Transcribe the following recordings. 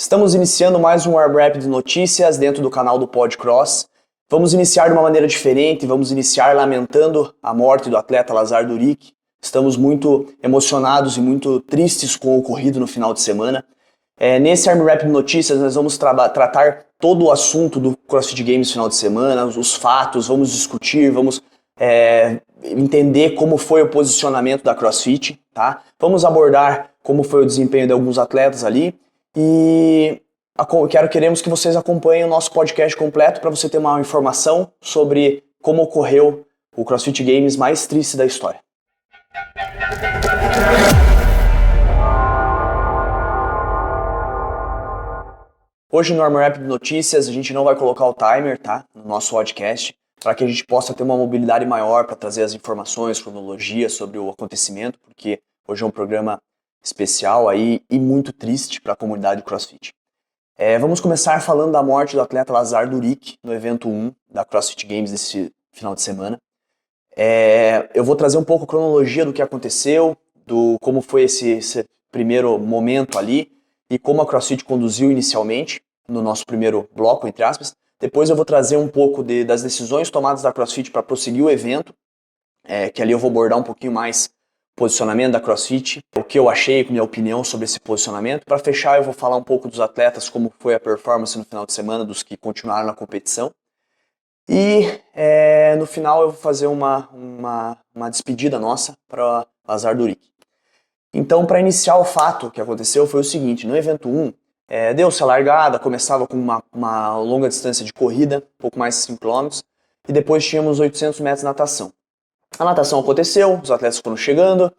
Estamos iniciando mais um Wrap de notícias dentro do canal do Podcross. Vamos iniciar de uma maneira diferente, vamos iniciar lamentando a morte do atleta Lazar Duric. Estamos muito emocionados e muito tristes com o ocorrido no final de semana. Nesse Wrap de notícias nós vamos tratar todo o assunto do CrossFit Games no final de semana, os fatos, vamos discutir, vamos entender como foi o posicionamento da CrossFit, tá? Vamos abordar como foi o desempenho de alguns atletas ali e queremos que vocês acompanhem o nosso podcast completo para você ter uma informação sobre como ocorreu o CrossFit Games mais triste da história. Hoje no Wrap de notícias a gente não vai colocar o timer, tá? No nosso podcast, para que a gente possa ter uma mobilidade maior para trazer as informações, cronologia sobre o acontecimento, porque hoje é um programa especial aí e muito triste para a comunidade CrossFit. Vamos começar falando da morte do atleta Lazar Duric no evento 1 da CrossFit Games desse final de semana. Eu vou trazer um pouco a cronologia do que aconteceu, do como foi esse primeiro momento ali e como a CrossFit conduziu inicialmente no nosso primeiro bloco, entre aspas. Depois eu vou trazer um pouco das decisões tomadas da CrossFit para prosseguir o evento, que ali eu vou abordar um pouquinho mais o posicionamento da CrossFit, o que eu achei, minha opinião sobre esse posicionamento. Para fechar, eu vou falar um pouco dos atletas, como foi a performance no final de semana, dos que continuaram na competição. E no final eu vou fazer uma despedida nossa para Lazar Duric. Então, para iniciar o fato que aconteceu foi o seguinte: no evento 1, deu-se a largada, começava com uma longa distância de corrida, um pouco mais de 5 km, e depois tínhamos 800 metros de natação. A natação aconteceu, os atletas foram chegando,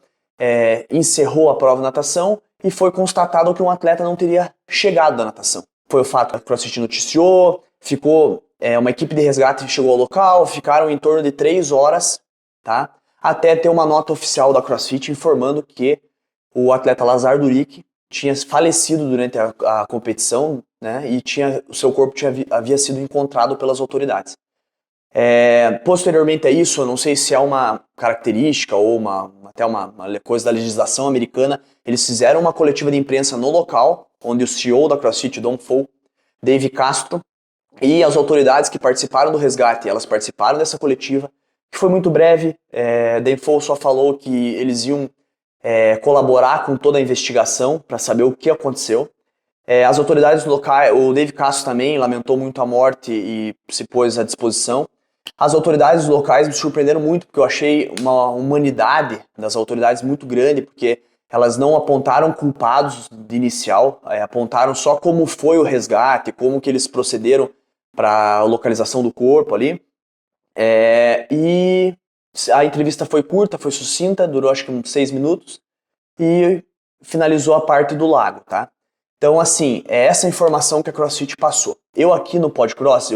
encerrou a prova de natação e foi constatado que um atleta não teria chegado da natação. Foi o fato que a CrossFit noticiou, ficou uma equipe de resgate chegou ao local, ficaram em torno de 3 horas, tá? Até ter uma nota oficial da CrossFit informando que o atleta Lazar Duric tinha falecido durante a competição, né? E o seu corpo havia sido encontrado pelas autoridades. Posteriormente a isso, eu não sei se é uma característica ou até uma coisa da legislação americana, eles fizeram uma coletiva de imprensa no local, onde o CEO da CrossFit, Don Fou, Dave Castro, e as autoridades que participaram do resgate, elas participaram dessa coletiva, que foi muito breve. Dave Fou só falou que eles iam colaborar com toda a investigação para saber o que aconteceu. As autoridades locais, o Dave Castro também lamentou muito a morte e se pôs à disposição. As autoridades locais me surpreenderam muito, porque eu achei uma humanidade das autoridades muito grande, porque elas não apontaram culpados de inicial, apontaram só como foi o resgate, como que eles procederam para a localização do corpo ali. E a entrevista foi curta, foi sucinta, durou acho que uns 6 minutos e finalizou a parte do lago, tá? Então, assim, é essa informação que a CrossFit passou. Eu aqui no Podcross,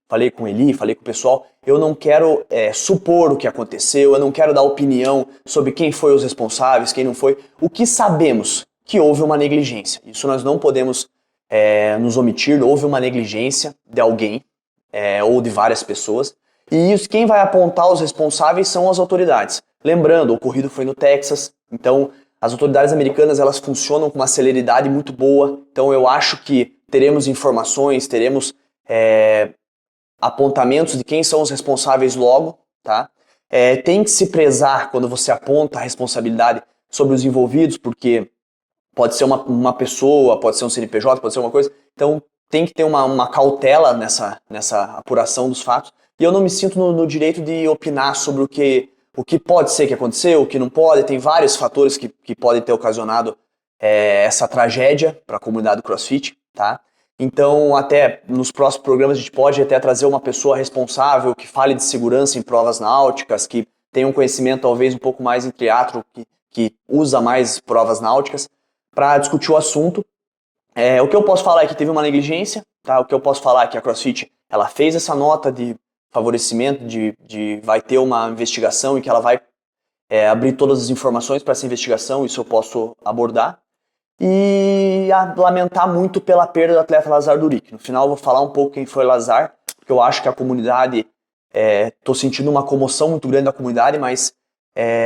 falei com o Eli, falei com o pessoal, eu não quero supor o que aconteceu, eu não quero dar opinião sobre quem foi os responsáveis, quem não foi. O que sabemos? Que houve uma negligência. Isso nós não podemos nos omitir, houve uma negligência de alguém ou de várias pessoas. E isso, quem vai apontar os responsáveis são as autoridades. Lembrando, o ocorrido foi no Texas, então as autoridades americanas elas funcionam com uma celeridade muito boa, então eu acho que teremos informações, teremos apontamentos de quem são os responsáveis logo, tá? Tem que se prezar quando você aponta a responsabilidade sobre os envolvidos, porque pode ser uma pessoa, pode ser um CNPJ, pode ser uma coisa, então tem que ter uma cautela nessa apuração dos fatos, e eu não me sinto no direito de opinar sobre o que pode ser que aconteceu, o que não pode. Tem vários fatores que podem ter ocasionado essa tragédia para a comunidade do CrossFit, tá? Então, até nos próximos programas a gente pode até trazer uma pessoa responsável que fale de segurança em provas náuticas, que tenha um conhecimento talvez um pouco mais em triatlo, que usa mais provas náuticas, para discutir o assunto. O que eu posso falar é que teve uma negligência, tá? O que eu posso falar é que a CrossFit ela fez essa nota de favorecimento, vai ter uma investigação e que ela vai abrir todas as informações para essa investigação, isso eu posso abordar. E lamentar muito pela perda do atleta Lazar Duric. No final eu vou falar um pouco quem foi Lazar, porque eu acho que a comunidade, tô sentindo uma comoção muito grande da comunidade, mas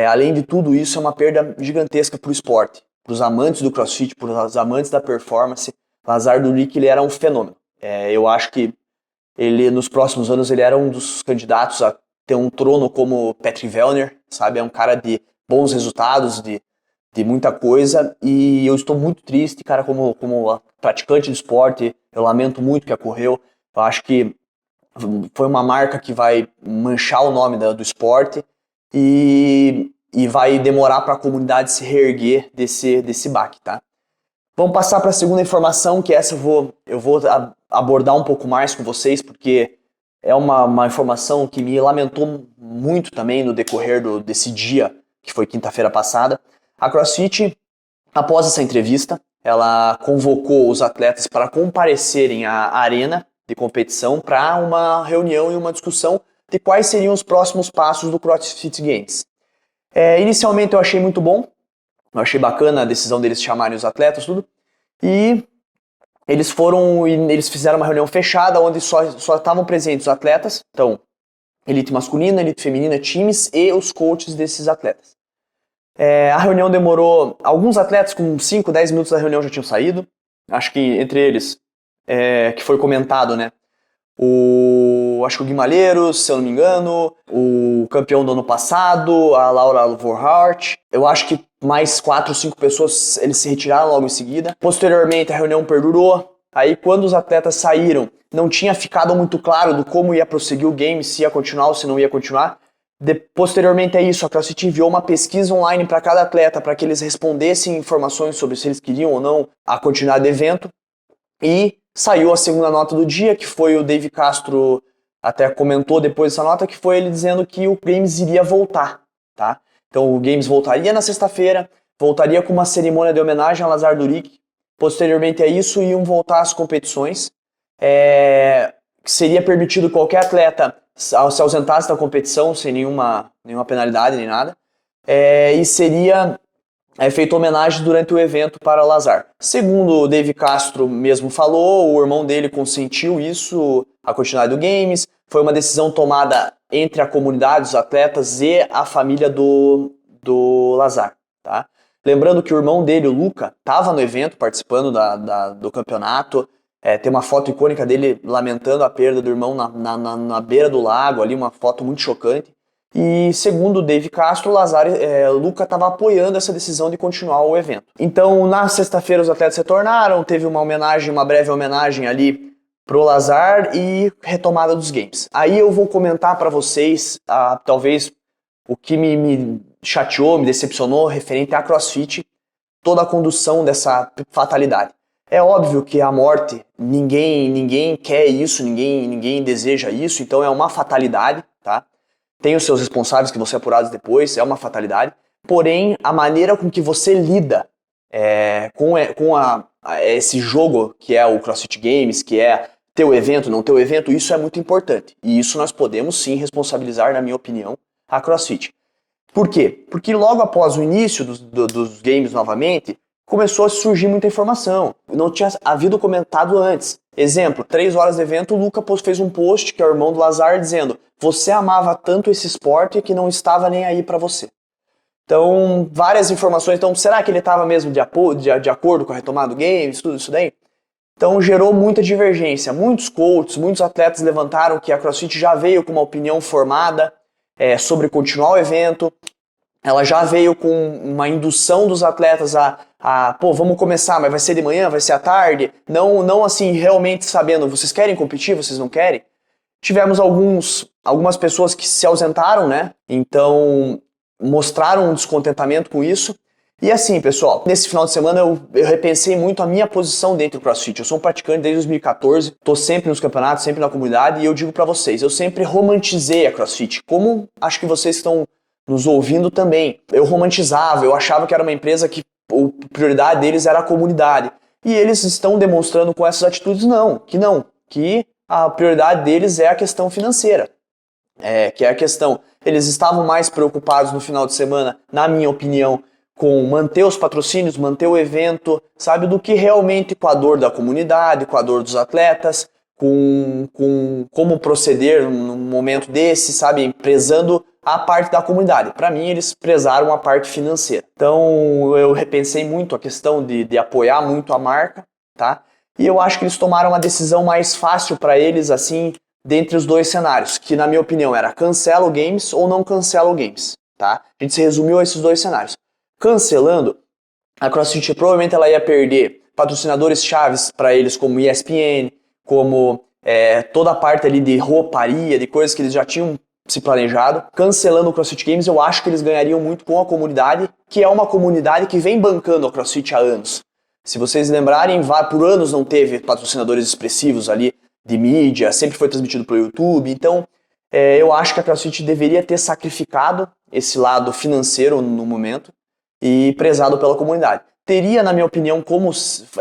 além de tudo isso é uma perda gigantesca para o esporte, para os amantes do CrossFit, para os amantes da performance, Lazar Duric, ele era um fenômeno. Eu acho que ele, nos próximos anos, ele era um dos candidatos a ter um trono como Patrick Vellner, sabe? É um cara de bons resultados, de muita coisa, e eu estou muito triste, cara, como praticante de esporte, eu lamento muito o que ocorreu. Eu acho que foi uma marca que vai manchar o nome do esporte e vai demorar para a comunidade se reerguer desse baque, tá? Vamos passar para a segunda informação, que essa eu vou abordar um pouco mais com vocês, porque é uma informação que me lamentou muito também no decorrer desse dia, que foi quinta-feira passada. A CrossFit, após essa entrevista, ela convocou os atletas para comparecerem à arena de competição para uma reunião e uma discussão de quais seriam os próximos passos do CrossFit Games. Inicialmente eu achei muito bom, eu achei bacana a decisão deles chamarem os atletas, tudo, e eles fizeram uma reunião fechada onde só estavam presentes os atletas, então, elite masculina, elite feminina, times e os coaches desses atletas. A reunião demorou, alguns atletas com 5, 10 minutos da reunião já tinham saído, acho que entre eles, que foi comentado, né, acho que o Guimalheiros, se eu não me engano, o campeão do ano passado, a Laura Vorhart. Eu acho que mais 4 ou 5 pessoas eles se retiraram logo em seguida. Posteriormente a reunião perdurou. Aí quando os atletas saíram, não tinha ficado muito claro do como ia prosseguir o game, se ia continuar ou se não ia continuar. Posteriormente a isso, a CrossFit enviou uma pesquisa online para cada atleta para que eles respondessem informações sobre se eles queriam ou não a continuidade do evento. E saiu a segunda nota do dia, que foi o Dave Castro até comentou depois dessa nota, que foi ele dizendo que o Games iria voltar, tá? Então o Games voltaria na sexta-feira, voltaria com uma cerimônia de homenagem a Lazar Duric. Posteriormente a isso, iam voltar às competições. Seria permitido qualquer atleta se ausentasse da competição sem nenhuma penalidade nem nada. E seria feita homenagem durante o evento para Lazar. Segundo o Dave Castro mesmo falou, o irmão dele consentiu isso, a continuidade do Games. Foi uma decisão tomada entre a comunidade, os atletas e a família do Lazar, tá? Lembrando que o irmão dele, o Luca, estava no evento participando do campeonato. Tem uma foto icônica dele lamentando a perda do irmão na beira do lago, ali, uma foto muito chocante. E segundo o Dave Castro, o Luca estava apoiando essa decisão de continuar o evento. Então, na sexta-feira, os atletas retornaram, teve uma breve homenagem ali pro Lazar e retomada dos games. Aí eu vou comentar para vocês, talvez, o que me chateou, me decepcionou referente à CrossFit, toda a condução dessa fatalidade. É óbvio que a morte, ninguém quer isso, ninguém deseja isso, então é uma fatalidade, tá? Tem os seus responsáveis que vão ser apurados depois, é uma fatalidade. Porém, a maneira com que você lida com esse jogo que é o CrossFit Games, que é ter o evento, não ter o evento, isso é muito importante. E isso nós podemos sim responsabilizar, na minha opinião, a CrossFit. Por quê? Porque logo após o início dos games novamente, começou a surgir muita informação. Não tinha havido comentado antes. Exemplo, 3 horas de evento, o Luca fez um post, que é o irmão do Lazar, dizendo: você amava tanto esse esporte que não estava nem aí para você. Então, várias informações. Então, será que ele estava mesmo de acordo com a retomada do game, tudo isso daí? Então, gerou muita divergência. Muitos coaches, muitos atletas levantaram que a CrossFit já veio com uma opinião formada sobre continuar o evento. Ela já veio com uma indução dos atletas vamos começar, mas vai ser de manhã, vai ser à tarde. Não assim, realmente sabendo, vocês querem competir, vocês não querem? Tivemos algumas pessoas que se ausentaram, né? Então, mostraram um descontentamento com isso. E assim, pessoal, nesse final de semana eu repensei muito a minha posição dentro do CrossFit. Eu sou um praticante desde 2014, tô sempre nos campeonatos, sempre na comunidade, e eu digo pra vocês, eu sempre romantizei a CrossFit, como acho que vocês estão nos ouvindo também. Eu romantizava, eu achava que era uma empresa que a prioridade deles era a comunidade. E eles estão demonstrando com essas atitudes que a prioridade deles é a questão financeira. Que é a questão, eles estavam mais preocupados no final de semana, na minha opinião, com manter os patrocínios, manter o evento, sabe, do que realmente com a dor da comunidade, com a dor dos atletas, com como proceder num momento desse, sabe, prezando a parte da comunidade. Para mim, eles prezaram a parte financeira. Então, eu repensei muito a questão de apoiar muito a marca, tá? E eu acho que eles tomaram uma decisão mais fácil para eles, assim, dentre os dois cenários, que na minha opinião era cancela o Games ou não cancela o Games, tá? A gente se resumiu a esses dois cenários. Cancelando, a CrossFit provavelmente ela ia perder patrocinadores chaves para eles, como ESPN, como toda a parte ali de rouparia, de coisas que eles já tinham se planejado. Cancelando o CrossFit Games, eu acho que eles ganhariam muito com a comunidade, que é uma comunidade que vem bancando a CrossFit há anos. Se vocês lembrarem, por anos não teve patrocinadores expressivos ali de mídia, sempre foi transmitido pelo YouTube, então eu acho que a CrossFit deveria ter sacrificado esse lado financeiro no momento e prezado pela comunidade. Teria, na minha opinião, como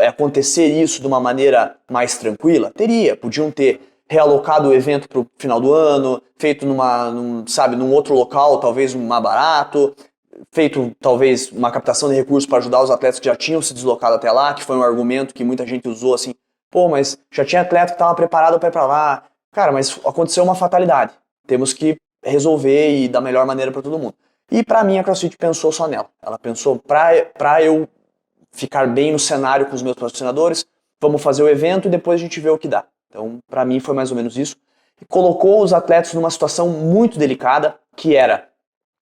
acontecer isso de uma maneira mais tranquila? Teria, podiam ter realocado o evento para o final do ano, feito num outro local, talvez mais barato, feito talvez uma captação de recursos para ajudar os atletas que já tinham se deslocado até lá, que foi um argumento que muita gente usou assim, pô, mas já tinha atleta que estava preparado para ir para lá. Cara, mas aconteceu uma fatalidade. Temos que resolver e da melhor maneira para todo mundo. E para mim a CrossFit pensou só nela. Ela pensou, para eu ficar bem no cenário com os meus patrocinadores, vamos fazer o evento e depois a gente vê o que dá. Então, para mim foi mais ou menos isso. E colocou os atletas numa situação muito delicada, que era,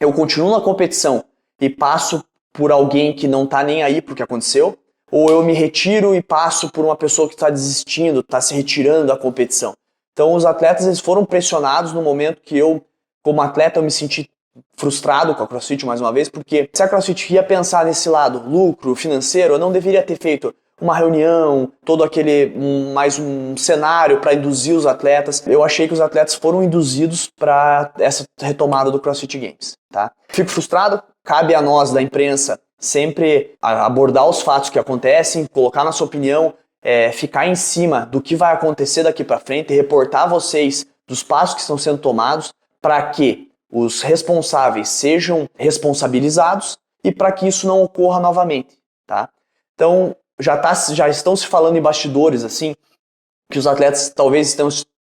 eu continuo na competição e passo por alguém que não tá nem aí pro que aconteceu, ou eu me retiro e passo por uma pessoa que está desistindo, está se retirando da competição. Então os atletas eles foram pressionados no momento que eu, como atleta, eu me senti frustrado com a CrossFit mais uma vez, porque se a CrossFit ia pensar nesse lado, lucro financeiro, eu não deveria ter feito uma reunião, todo aquele mais um cenário para induzir os atletas. Eu achei que os atletas foram induzidos para essa retomada do CrossFit Games, tá? Fico frustrado, cabe a nós da imprensa sempre abordar os fatos que acontecem, colocar nossa opinião, ficar em cima do que vai acontecer daqui para frente, reportar vocês dos passos que estão sendo tomados para que os responsáveis sejam responsabilizados e para que isso não ocorra novamente, tá? Então, já estão se falando em bastidores, assim, que os atletas talvez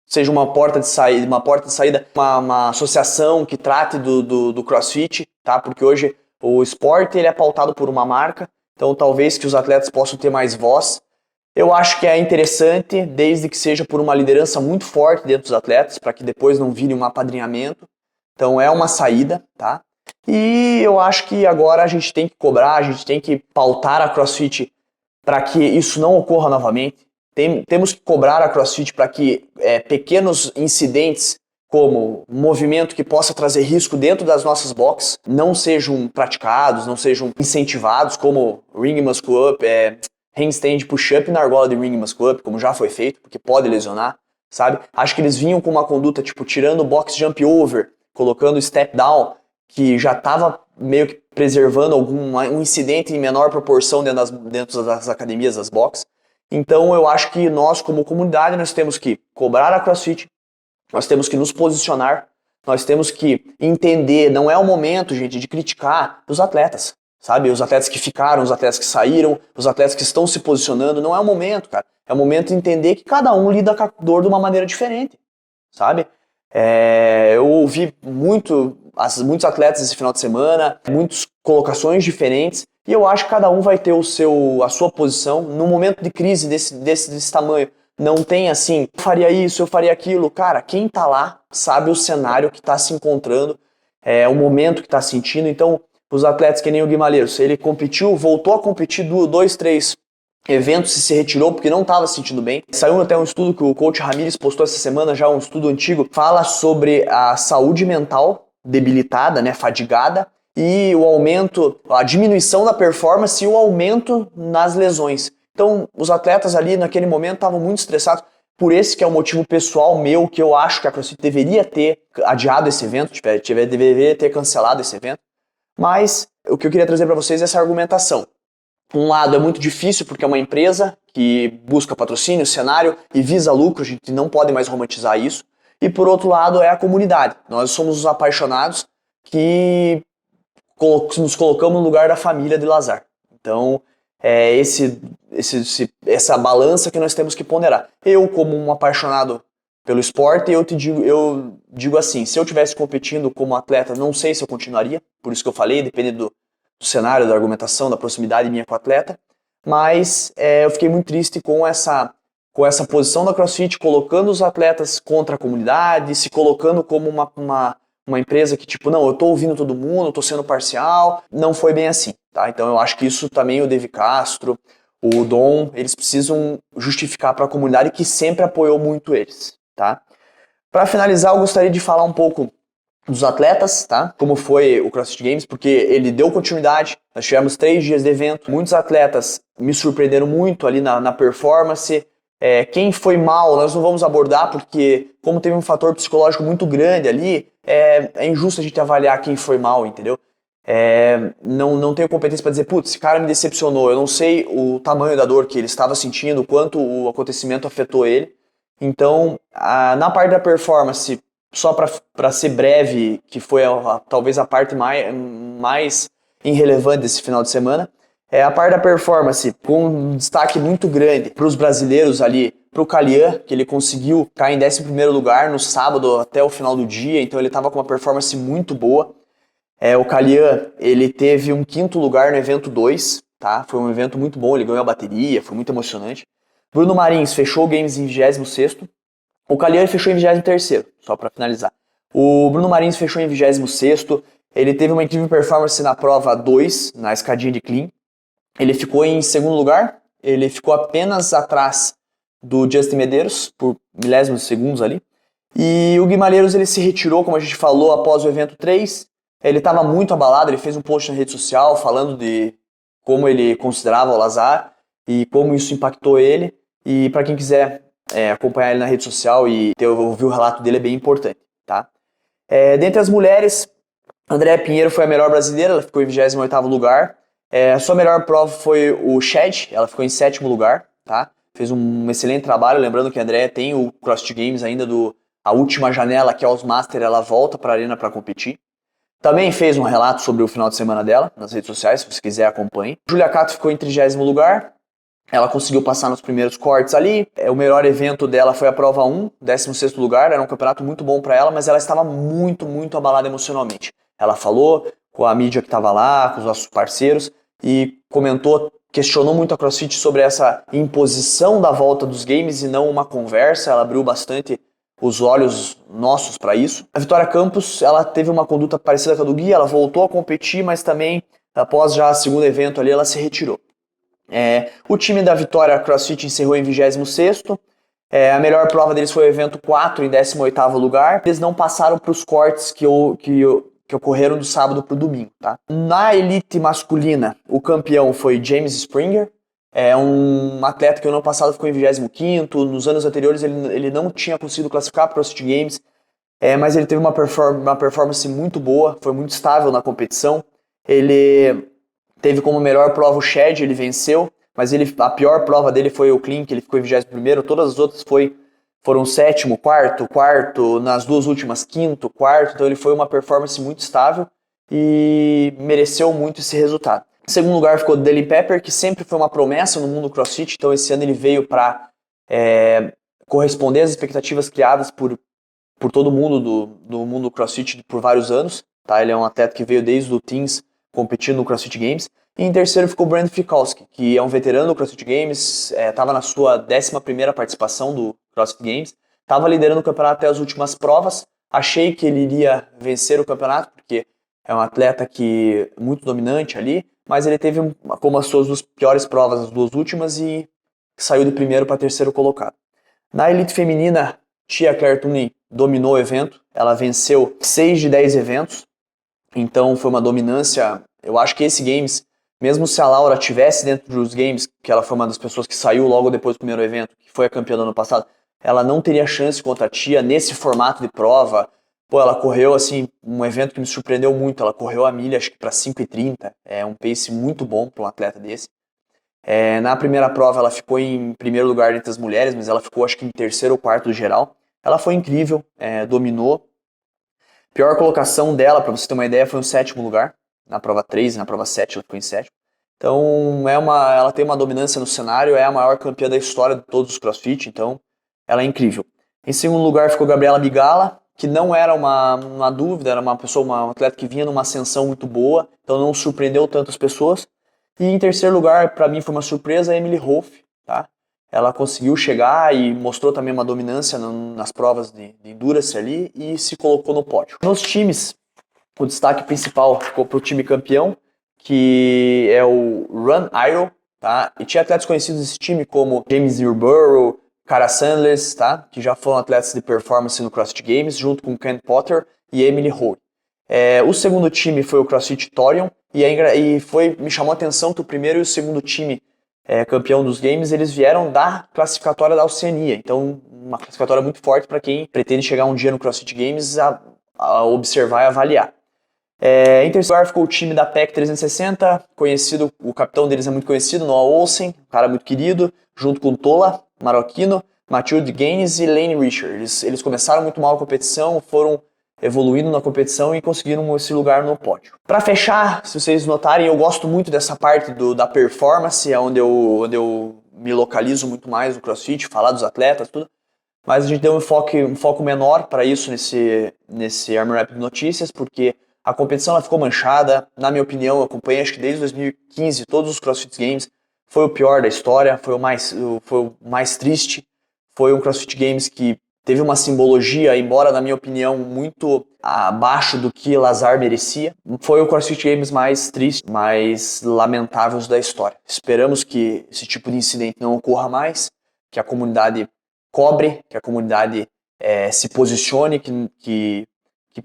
seja uma porta de saída, uma associação que trate do CrossFit, tá? Porque hoje o esporte ele é pautado por uma marca, então talvez que os atletas possam ter mais voz. Eu acho que é interessante, desde que seja por uma liderança muito forte dentro dos atletas, para que depois não vire um apadrinhamento. Então é uma saída, tá? E eu acho que agora a gente tem que cobrar, a gente tem que pautar a CrossFit para que isso não ocorra novamente. Temos que cobrar a CrossFit para que pequenos incidentes, como um movimento que possa trazer risco dentro das nossas boxes, não sejam praticados, não sejam incentivados, como ring muscle up, handstand push-up na argola de ring muscle up, como já foi feito, porque pode lesionar, sabe? Acho que eles vinham com uma conduta, tipo, tirando o box jump over, colocando step down, que já estava meio que preservando um incidente em menor proporção dentro das academias, das boxes. Então eu acho que nós, como comunidade, nós temos que cobrar a CrossFit, nós temos que nos posicionar, nós temos que entender, não é o momento, gente, de criticar os atletas, sabe? Os atletas que ficaram, os atletas que saíram, os atletas que estão se posicionando, não é o momento, cara. É o momento de entender que cada um lida com a dor de uma maneira diferente, sabe? Eu ouvi muitos atletas esse final de semana, muitas colocações diferentes, e eu acho que cada um vai ter a sua posição. No momento de crise desse tamanho, não tem assim, eu faria isso, eu faria aquilo. Cara, quem tá lá sabe o cenário que tá se encontrando, o momento que tá sentindo. Então, os atletas que nem o Guimalheiros, ele competiu, voltou a competir 2, 3 eventos e se retirou porque não estava se sentindo bem. Saiu até um estudo que o coach Ramires postou essa semana, já um estudo antigo, fala sobre a saúde mental debilitada, né, fadigada, e o aumento, a diminuição da performance e o aumento nas lesões. Então, os atletas ali naquele momento estavam muito estressados. Por esse que é o motivo pessoal meu, que eu acho que a CrossFit deveria ter adiado esse evento, deveria ter cancelado esse evento. Mas o que eu queria trazer para vocês é essa argumentação. Um lado é muito difícil porque é uma empresa que busca patrocínio, cenário e visa lucro, a gente não pode mais romantizar isso. E por outro lado é a comunidade. Nós somos os apaixonados que nos colocamos no lugar da família de Lazar. Então é essa balança que nós temos que ponderar. Eu, como um apaixonado pelo esporte, eu digo assim, se eu estivesse competindo como atleta, não sei se eu continuaria, por isso que eu falei, dependendo do cenário, da argumentação, da proximidade minha com o atleta, mas eu fiquei muito triste com essa posição da CrossFit, colocando os atletas contra a comunidade, se colocando como uma empresa que, tipo, não, eu tô ouvindo todo mundo, tô sendo parcial. Não foi bem assim, tá? Então eu acho que isso também o Devi Castro, o Dom, eles precisam justificar para a comunidade que sempre apoiou muito eles, tá? Para finalizar, eu gostaria de falar um pouco dos atletas, tá? Como foi o CrossFit Games, porque ele deu continuidade. Nós tivemos 3 dias de evento. Muitos atletas me surpreenderam muito ali na performance. Quem foi mal, nós não vamos abordar, porque como teve um fator psicológico muito grande ali, é injusto a gente avaliar quem foi mal, entendeu? Não tenho competência para dizer, putz, esse cara me decepcionou. Eu não sei o tamanho da dor que ele estava sentindo, quanto o acontecimento afetou ele. Então, na parte da performance, só para ser breve, que foi talvez a parte mais irrelevante desse final de semana, a parte da performance, com um destaque muito grande para os brasileiros ali, para o Kalian, que ele conseguiu ficar em 11º lugar no sábado até o final do dia, então ele estava com uma performance muito boa. O Kalian, ele teve um 5º lugar no evento 2, tá? Foi um evento muito bom, ele ganhou a bateria, foi muito emocionante. Bruno Marins fechou o Games em 26º. O Kalian fechou em 23º, só para finalizar. O Bruno Marins fechou em 26º. Ele teve uma incrível performance na prova 2, na escadinha de clean. Ele ficou em 2º lugar. Ele ficou apenas atrás do Justin Medeiros, por milésimos de segundos ali. E o Guimarães, ele se retirou, como a gente falou, após o evento 3. Ele estava muito abalado, ele fez um post na rede social falando de como ele considerava o Lazar e como isso impactou ele. E para quem quiser acompanhar ele na rede social e ouvir o relato dele, é bem importante, tá? Dentre as mulheres, Andréa Pinheiro foi a melhor brasileira, ela ficou em 28º lugar. A sua melhor prova foi o Shed, ela ficou em 7º lugar, tá? Fez um excelente trabalho, lembrando que a Andréa tem o CrossFit Games ainda a última janela, que é os Master, ela volta para a arena para competir. Também fez um relato sobre o final de semana dela nas redes sociais, se você quiser acompanhe. Julia Cato ficou em 30º lugar. Ela conseguiu passar nos primeiros cortes ali. O melhor evento dela foi a prova 1, 16º lugar. Era um campeonato muito bom para ela, mas ela estava muito, muito abalada emocionalmente. Ela falou com a mídia que estava lá, com os nossos parceiros, e questionou muito a CrossFit sobre essa imposição da volta dos games e não uma conversa. Ela abriu bastante os olhos nossos para isso. A Vitória Campos, ela teve uma conduta parecida com a do Gui, ela voltou a competir, mas também, após já o segundo evento ali, ela se retirou. O time da Vitória CrossFit encerrou em 26º. A melhor prova deles foi o evento 4, em 18º lugar. Eles não passaram para os cortes que ocorreram do sábado para o domingo, tá? Na elite masculina, o campeão foi James Springer. Um atleta que no ano passado ficou em 25º. Nos anos anteriores ele não tinha conseguido classificar para o CrossFit Games, mas ele teve uma performance muito boa, foi muito estável na competição. Ele teve como melhor prova o Shed, ele venceu, mas a pior prova dele foi o Clean, que ele ficou em 21º. Todas as outras foram 7º, 4º, nas duas últimas 5º, 4º. Então ele foi uma performance muito estável e mereceu muito esse resultado. Em segundo lugar ficou Deli Pepper, que sempre foi uma promessa no mundo CrossFit. Então esse ano ele veio para corresponder às expectativas criadas por todo mundo do mundo CrossFit por vários anos. Tá? Ele é um atleta que veio desde o Teens competindo no CrossFit Games. E em terceiro ficou o Brandon Fikowski, que é um veterano do CrossFit Games, estava na sua 11ª participação do CrossFit Games, estava liderando o campeonato até as últimas provas. Achei que ele iria vencer o campeonato, porque é um atleta muito dominante ali, mas ele teve como as suas duas piores provas, as duas últimas, e saiu de primeiro para terceiro colocado. Na elite feminina, Tia Claire Tooney dominou o evento, ela venceu 6 de 10 eventos, então foi uma dominância. Eu acho que esse Games, mesmo se a Laura tivesse dentro dos Games, que ela foi uma das pessoas que saiu logo depois do primeiro evento, que foi a campeã do ano passado, ela não teria chance contra a Tia nesse formato de prova. Ela correu assim, um evento que me surpreendeu muito, ela correu a milha acho que para 5:30, é um pace muito bom para um atleta desse. Na primeira prova ela ficou em primeiro lugar entre as mulheres, mas ela ficou acho que em terceiro ou quarto do geral. Ela foi incrível, dominou. Pior colocação dela, para você ter uma ideia, foi no 7º lugar, na prova 3 e na prova 7 ela ficou em 7º. Então ela tem uma dominância no cenário, é a maior campeã da história de todos os CrossFit, então ela é incrível. Em segundo lugar ficou Gabriela Bigala, que não era uma dúvida, era uma atleta que vinha numa ascensão muito boa, então não surpreendeu tantas pessoas. E em terceiro lugar, para mim foi uma surpresa, a Emily Hoff, tá? Ela conseguiu chegar e mostrou também uma dominância nas provas de endurance ali e se colocou no pódio. Nos times, o destaque principal ficou para o time campeão, que é o Run Iron, tá? E tinha atletas conhecidos desse time como James Yarborough, Cara Sanders, tá? Que já foram atletas de performance no CrossFit Games, junto com Ken Potter e Emily Howe. O segundo time foi o CrossFit Torion, me chamou a atenção que o primeiro e o segundo time campeão dos games, eles vieram da classificatória da Oceania. Então, uma classificatória muito forte para quem pretende chegar um dia no CrossFit Games a observar e avaliar. Em terceiro lugar ficou o time da PEC 360, conhecido, o capitão deles é muito conhecido, Noah Olsen, um cara muito querido, junto com Tola, marroquino, Mathilde Gaines e Lane Richard. Eles começaram muito mal a competição, foram evoluindo na competição e conseguiram esse lugar no pódio. Para fechar, se vocês notarem, eu gosto muito dessa parte da performance, onde eu me localizo muito mais no CrossFit, falar dos atletas, tudo. Mas a gente deu um foco menor para isso nesse Armor Rap de Notícias, porque a competição ela ficou manchada. Na minha opinião, eu acompanhei acho que desde 2015 todos os CrossFit Games. Foi o pior da história, foi o mais triste. Foi um CrossFit Games que teve uma simbologia, embora na minha opinião muito abaixo do que Lazar merecia. Foi o CrossFit Games mais triste, mais lamentável da história. Esperamos que esse tipo de incidente não ocorra mais, que a comunidade cobre, que a comunidade se posicione, que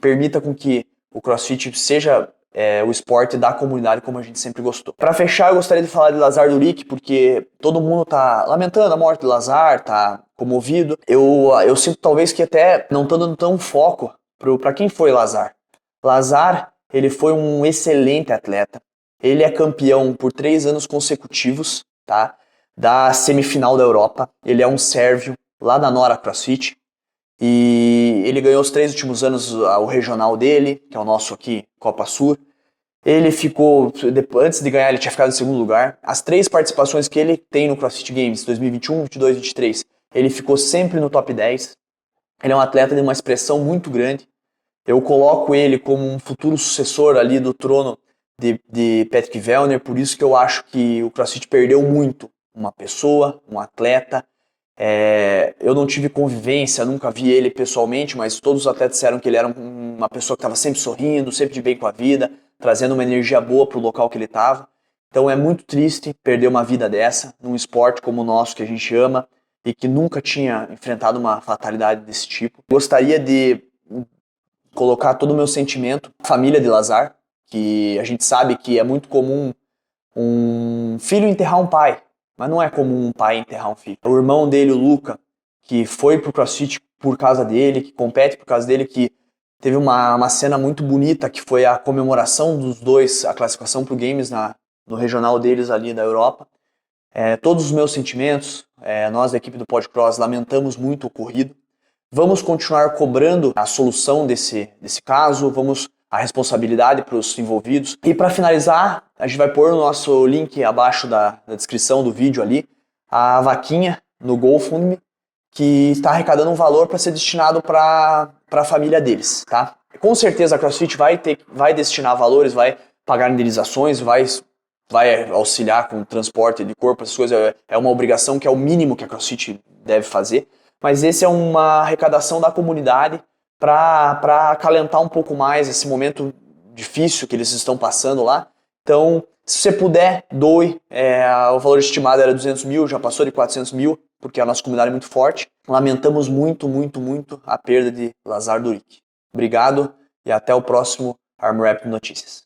permita com que o CrossFit seja o esporte da comunidade como a gente sempre gostou. Para fechar, eu gostaria de falar de Lazar Duric, porque todo mundo tá lamentando a morte de Lazar, tá comovido. Eu sinto talvez que até não tô dando tão foco para quem foi Lazar. Lazar, ele foi um excelente atleta. Ele é campeão por 3 anos consecutivos, tá? Da semifinal da Europa. Ele é um sérvio lá da Nora CrossFit. E ele ganhou os 3 últimos anos o regional dele, que é o nosso aqui, Copa Sur. Ele ficou, antes de ganhar, ele tinha ficado em segundo lugar. As 3 participações que ele tem no CrossFit Games, 2021, 22 e 23, ele ficou sempre no top 10. Ele é um atleta de uma expressão muito grande. Eu coloco ele como um futuro sucessor ali do trono de Patrick Vellner, por isso que eu acho que o CrossFit perdeu muito uma pessoa, um atleta. Eu não tive convivência, nunca vi ele pessoalmente, mas todos os atletas disseram que ele era uma pessoa que estava sempre sorrindo, sempre de bem com a vida, trazendo uma energia boa para o local que ele estava. Então é muito triste perder uma vida dessa, num esporte como o nosso, que a gente ama, e que nunca tinha enfrentado uma fatalidade desse tipo. Gostaria de colocar todo o meu sentimento à família de Lazar, que a gente sabe que é muito comum um filho enterrar um pai, mas não é comum um pai enterrar um filho. O irmão dele, o Luca, que foi pro CrossFit por causa dele, que compete por causa dele, que teve uma cena muito bonita, que foi a comemoração dos dois, a classificação pro Games no regional deles ali da Europa. Todos os meus sentimentos, nós da equipe do Podcross lamentamos muito o ocorrido. Vamos continuar cobrando a solução desse caso, a responsabilidade para os envolvidos. E para finalizar, a gente vai pôr no nosso link abaixo da descrição do vídeo ali, a vaquinha no GoFundMe, que está arrecadando um valor para ser destinado para a família deles, tá? Com certeza a CrossFit vai destinar valores, vai pagar indenizações, vai auxiliar com transporte de corpo, essas coisas. É uma obrigação que é o mínimo que a CrossFit deve fazer. Mas esse é uma arrecadação da comunidade para acalentar um pouco mais esse momento difícil que eles estão passando lá. Então, se você puder, doe. O valor estimado era 200 mil, já passou de 400 mil, porque a nossa comunidade é muito forte. Lamentamos muito, muito, muito a perda de Lazar Duric. Obrigado e até o próximo Armor Rap Notícias.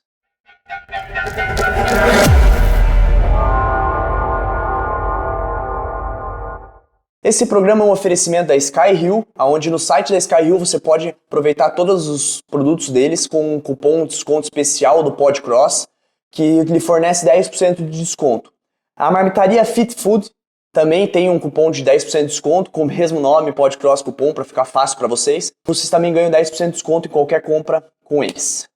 Esse programa é um oferecimento da Sky Hill, onde no site da Sky Hill você pode aproveitar todos os produtos deles com um cupom de desconto especial do Podcross, que lhe fornece 10% de desconto. A marmitaria Fit Food também tem um cupom de 10% de desconto, com o mesmo nome, Podcross Cupom, para ficar fácil para vocês. Vocês também ganham 10% de desconto em qualquer compra com eles.